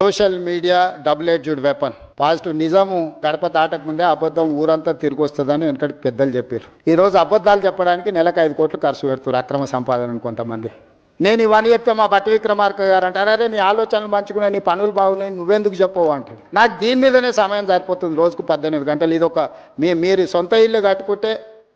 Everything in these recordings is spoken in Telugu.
Social media double edged weapon. Positive నిజము గడప దాటక ముందే అబద్ధం ఊరంతా తిరిగి వస్తుందని వెనకటి పెద్దలు చెప్పారు. ఈరోజు అబద్ధాలు చెప్పడానికి నెలకు 5 కోట్లు ఖర్చు పెడుతున్నారు అక్రమ సంపాదన కొంతమంది. నేను ఇవన్నీ చెప్తే మా బట్టి విక్రమార్క గారు అంటారు, అరే నీ ఆలోచనలు మంచుకున్నాయి, నీ పనులు బాగున్నాయి, నువ్వెందుకు చెప్పవు అంటారు. నాకు దీని మీదనే సమయం సరిపోతుంది. రోజుకు 18 గంటలు. ఇది ఒక మీరు సొంత ఇల్లు కట్టుకుంటే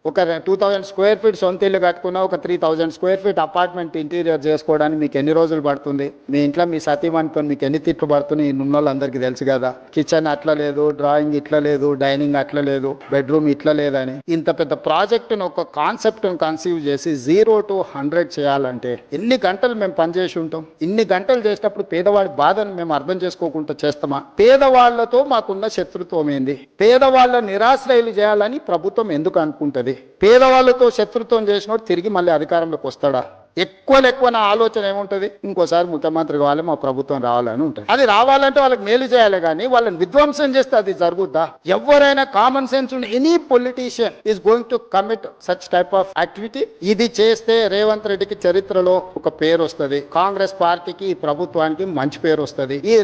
ఒక 2000 స్క్వేర్ ఫీట్ సొంత ఇల్లు కట్టుకున్న ఒక 3000 స్క్వేర్ ఫీట్ అపార్ట్మెంట్ ఇంటీరియర్ చేసుకోవడానికి మీకు ఎన్ని రోజులు పడుతుంది? మీ ఇంట్లో మీ సతీమణితో మీకు ఎన్ని తిట్లు పడుతున్నాయి ఉన్న వాళ్ళందరికీ తెలుసు కదా. కిచెన్ అట్లా లేదు, డ్రాయింగ్ ఇట్లా లేదు, డైనింగ్ అట్లా లేదు, బెడ్రూమ్ ఇట్లా లేదని. ఇంత పెద్ద ప్రాజెక్టును ఒక కాన్సెప్ట్ను కన్సీవ్ చేసి 0 to 100 చేయాలంటే ఎన్ని గంటలు మేము పనిచేసి ఉంటాం? ఇన్ని గంటలు చేసినప్పుడు పేదవాడి బాధను మేము అర్థం చేసుకోకుండా చేస్తామా? పేదవాళ్లతో మాకున్న శత్రుత్వం ఏంది? పేదవాళ్ళ నిరాశ్రయులు చేయాలని ప్రభుత్వం ఎందుకు అనుకుంటుంది? పేదవాళ్ళతో శత్రుత్వం చేసినోడు తిరిగి మళ్ళీ అధికారంలోకి వస్తాడా? ఎక్కువ నా ఆలోచన ఏముంటుంది, ఇంకోసారి ముఖ్యమంత్రి కావాలి, మా ప్రభుత్వం రావాలని ఉంటుంది. అది రావాలంటే వాళ్ళకి మేలు చేయాలి, కానీ వాళ్ళని విధ్వంసం చేస్తే అది జరుగుద్దా? ఎవరైనా కామన్ సెన్స్ ఉన్న any politician is going to commit such type of activity. ఇది చేస్తే రేవంత్ రెడ్డికి చరిత్రలో ఒక పేరు వస్తుంది, కాంగ్రెస్ పార్టీకి ఈ ప్రభుత్వానికి మంచి పేరు వస్తుంది. ఈ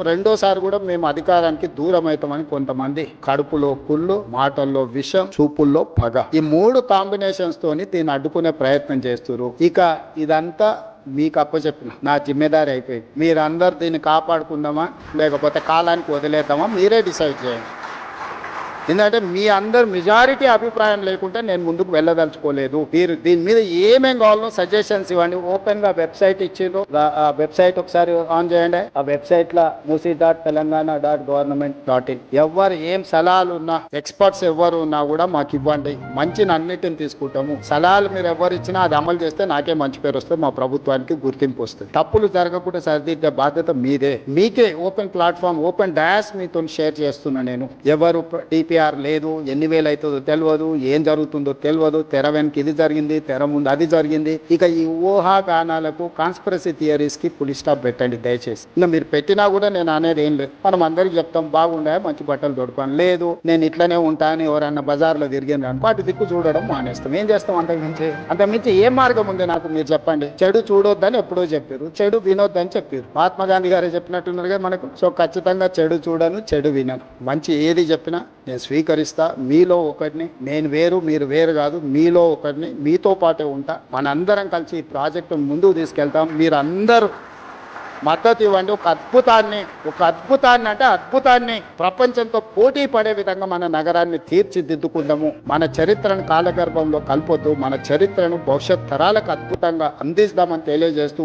రెండోసారి కూడా మేము అధికారానికి దూరం అవుతామని కొంతమంది కడుపులో కుళ్ళు, మాటల్లో విషం, చూపుల్లో పగ, ఈ 3 కాంబినేషన్స్ తోని దీన్ని అడ్డుకునే ప్రయత్నం చేస్తున్నారు. ఇక ఇదంతా మీకు అప్పచెప్పిన నా జిమ్మెదారి అయిపోయింది. మీరందరూ దీన్ని కాపాడుకుందామా లేకపోతే కాలానికి వదిలేద్దామా మీరే డిసైడ్ చేయండి. ఎందుకంటే మీ అందరు మెజారిటీ అభిప్రాయం లేకుంటే నేను ముందుకు వెళ్ళదలుచుకోలేదు. మీరు దీని మీద ఏమేం కావాలో సజెషన్స్ ఇవ్వండి. ఓపెన్ గా వెబ్సైట్ ఇచ్చిండ్రు, ఆ వెబ్సైట్ ఒకసారి ఆన్ చేయండి. ఆ వెబ్సైట్ లో musi.telangana.government.in ఎవరు ఏం సలహాలు ఉన్నా, ఎక్స్పర్ట్స్ ఎవరు ఉన్నా కూడా మాకు ఇవ్వండి. మంచిని అన్నిటిని తీసుకుంటాము. సలహాలు మీరు ఎవరు ఇచ్చినా అది అమలు చేస్తే నాకే మంచి పేరు వస్తుంది, మా ప్రభుత్వానికి గుర్తింపు వస్తుంది. తప్పులు జరగకుండా సరిదిద్దే బాధ్యత మీదే. మీకే ఓపెన్ ప్లాట్ఫామ్, ఓపెన్ డయాస్ మీతో షేర్ చేస్తున్నా నేను. ఎవరు లేదు, ఎన్ని వేలు అవుతుందో తెలియదు, ఏం జరుగుతుందో తెలియదు, తెర వెనక ఇది జరిగింది, తెర ముందు అది జరిగింది. ఇక ఈ ఊహాగానాలకు, కాన్స్పిరసీ థియరీస్ కి ఫుల్ స్టాప్ పెట్టండి దయచేసి. ఇంకా మీరు పెట్టినా కూడా నేను అనేది ఏం లేదు. మనం అందరికి చెప్తాం బాగుండే మంచి బట్టలు దొడుకోని, లేదు నేను ఇట్లనే ఉంటాను ఎవరన్నా బజార్లో తిరిగింది అనుకో అటు దిక్కు చూడడం మానేస్తాం. ఏం చేస్తాం? అంతకుమించి ఏ మార్గం ఉంది నాకు మీరు చెప్పండి. చెడు చూడొద్దని ఎప్పుడో చెప్పారు, చెడు వినొద్దని చెప్పారు. మహాత్మా గాంధీ గారే చెప్పినట్టున్నారు కదా మనకు. సో ఖచ్చితంగా చెడు చూడను, చెడు వినను. మంచి ఏది చెప్పినా నేను స్వీకరిస్తా. మీలో ఒకటిని, నేను వేరు మీరు వేరు కాదు, మీలో ఒకటిని, మీతో పాటే ఉంటా. మనందరం కలిసి ఈ ప్రాజెక్టు ముందుకు తీసుకెళ్తాం. మీరు అందరూ మద్దతు ఇవ్వండి. ఒక అద్భుతాన్ని అంటే అద్భుతాన్ని ప్రపంచంతో పోటీ పడే విధంగా మన నగరాన్ని తీర్చిదిద్దుకుందాము. మన చరిత్రను కాలగర్భంలో కలపొద్దు, మన చరిత్రను భవిష్యత్ తరాలకు అద్భుతంగా అందిస్తామని తెలియజేస్తూ